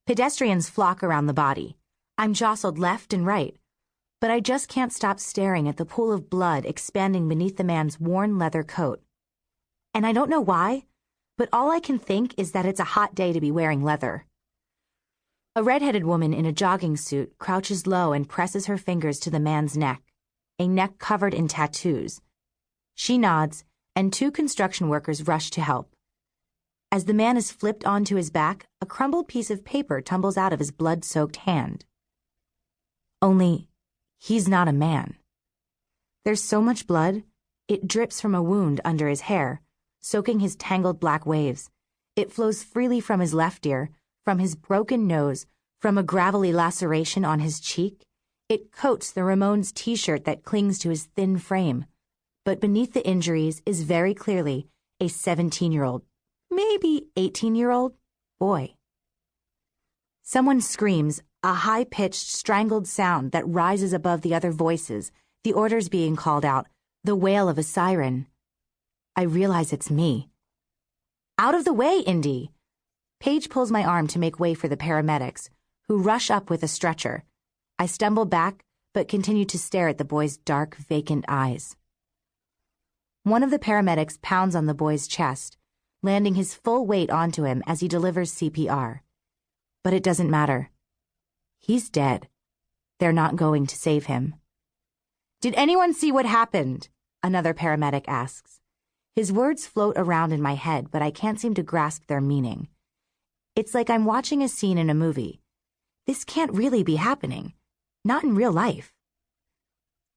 Pedestrians flock around the body. I'm jostled left and right, but I just can't stop staring at the pool of blood expanding beneath the man's worn leather coat. And I don't know why, but all I can think is that it's a hot day to be wearing leather. A red-headed woman in a jogging suit crouches low and presses her fingers to the man's neck, a neck covered in tattoos. She nods, and two construction workers rush to help. As the man is flipped onto his back, a crumbled piece of paper tumbles out of his blood-soaked hand. Only, he's not a man. There's so much blood, it drips from a wound under his hair, soaking his tangled black waves. It flows freely from his left ear, from his broken nose, from a gravelly laceration on his cheek. It coats the Ramones t-shirt that clings to his thin frame. But beneath the injuries is very clearly a 17-year-old, maybe 18-year-old boy. Someone screams, a high-pitched, strangled sound that rises above the other voices, the orders being called out, the wail of a siren. I realize it's me. Out of the way, Indy! Paige pulls my arm to make way for the paramedics, who rush up with a stretcher. I stumble back, but continue to stare at the boy's dark, vacant eyes. One of the paramedics pounds on the boy's chest, landing his full weight onto him as he delivers CPR. But it doesn't matter. He's dead. They're not going to save him. Did anyone see what happened? Another paramedic asks. His words float around in my head, but I can't seem to grasp their meaning. It's like I'm watching a scene in a movie. This can't really be happening. Not in real life.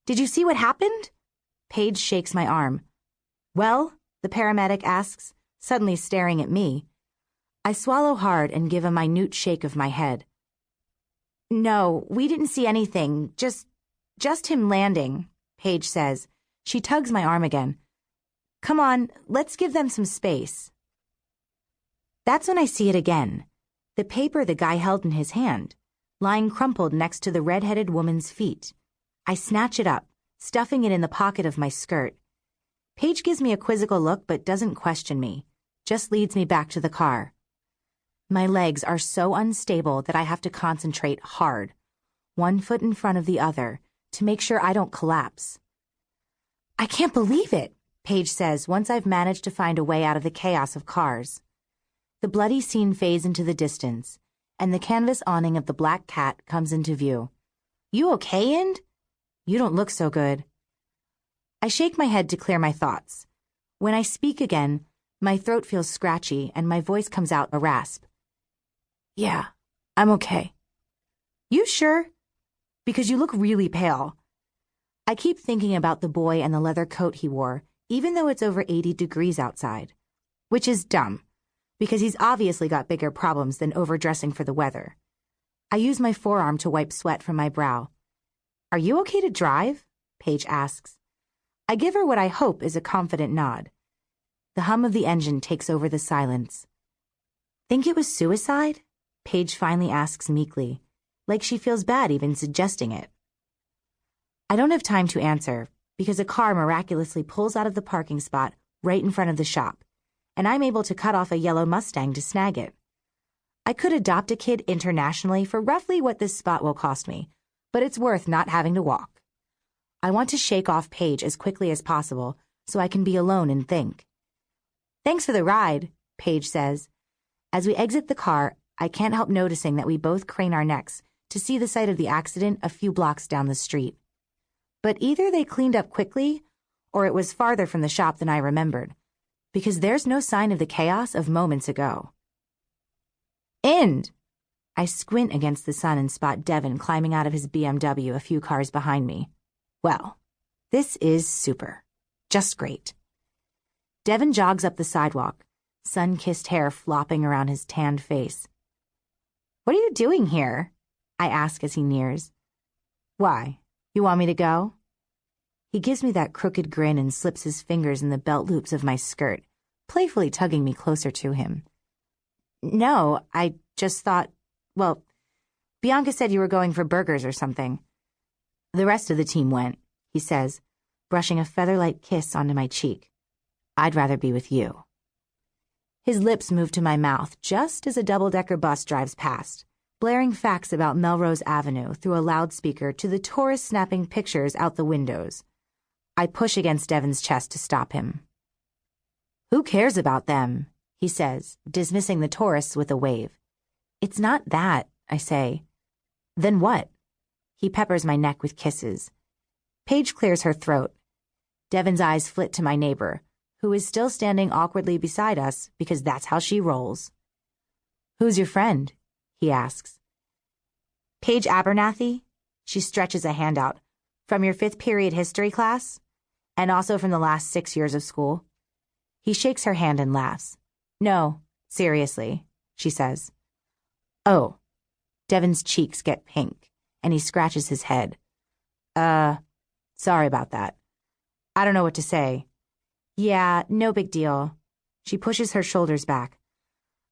Did you see what happened? Paige shakes my arm. Well, the paramedic asks, suddenly staring at me. I swallow hard and give a minute shake of my head. No, we didn't see anything. Just him landing, Paige says. She tugs my arm again. Come on, let's give them some space. That's when I see it again. The paper the guy held in his hand, lying crumpled next to the red-headed woman's feet. I snatch it up, stuffing it in the pocket of my skirt. Paige gives me a quizzical look but doesn't question me, just leads me back to the car. My legs are so unstable that I have to concentrate hard, one foot in front of the other, to make sure I don't collapse. I can't believe it, Paige says once I've managed to find a way out of the chaos of cars. The bloody scene fades into the distance, and the canvas awning of the Black Cat comes into view. You okay, Ind? You don't look so good. I shake my head to clear my thoughts. When I speak again, my throat feels scratchy and my voice comes out a rasp. Yeah, I'm okay. You sure? Because you look really pale. I keep thinking about the boy and the leather coat he wore, even though it's over 80 degrees outside. Which is dumb, because he's obviously got bigger problems than overdressing for the weather. I use my forearm to wipe sweat from my brow. Are you okay to drive? Paige asks. I give her what I hope is a confident nod. The hum of the engine takes over the silence. Think it was suicide? Paige finally asks meekly, like she feels bad even suggesting it. I don't have time to answer, because a car miraculously pulls out of the parking spot right in front of the shop, and I'm able to cut off a yellow Mustang to snag it. I could adopt a kid internationally for roughly what this spot will cost me, but it's worth not having to walk. I want to shake off Paige as quickly as possible so I can be alone and think. Thanks for the ride, Paige says. As we exit the car, I can't help noticing that we both crane our necks to see the site of the accident a few blocks down the street. But either they cleaned up quickly, or it was farther from the shop than I remembered, because there's no sign of the chaos of moments ago. Ind! I squint against the sun and spot Devin climbing out of his BMW a few cars behind me. Well, this is super. Just great. Devin jogs up the sidewalk, sun-kissed hair flopping around his tanned face. What are you doing here? I ask as he nears. Why? You want me to go? He gives me that crooked grin and slips his fingers in the belt loops of my skirt, playfully tugging me closer to him. No, I just thought, well, Bianca said you were going for burgers or something. The rest of the team went, he says, brushing a feather-light kiss onto my cheek. I'd rather be with you. His lips move to my mouth just as a double-decker bus drives past. blaring facts about Melrose Avenue through a loudspeaker to the tourists snapping pictures out the windows. I push against Devon's chest to stop him. "Who cares about them?" he says, dismissing the tourists with a wave. "It's not that," I say. "Then what?" He peppers my neck with kisses. Paige clears her throat. Devon's eyes flit to my neighbor, who is still standing awkwardly beside us because that's how she rolls. "Who's your friend?" he asks. "Paige Abernathy." She stretches a hand out. "From your 5th period history class? And also from the last 6 years of school." He shakes her hand and laughs. "No, seriously," she says. "Oh." Devon's cheeks get pink, and he scratches his head. Sorry about that. I don't know what to say." "Yeah, no big deal." She pushes her shoulders back.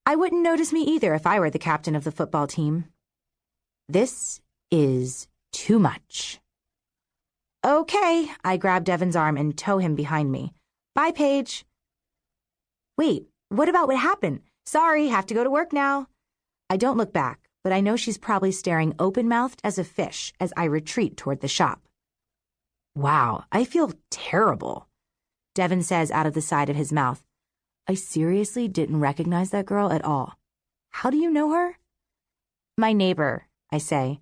"I wouldn't notice me either if I were the captain of the football team." This is too much. "Okay," I grab Devon's arm and tow him behind me. "Bye, Paige." "Wait, what about what happened? Sorry, have to go to work now." I don't look back, but I know she's probably staring open-mouthed as a fish as I retreat toward the shop. "Wow, I feel terrible," Devon says out of the side of his mouth. "I seriously didn't recognize that girl at all. How do you know her?" "My neighbor," I say,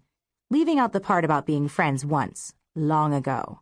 leaving out the part about being friends once, long ago.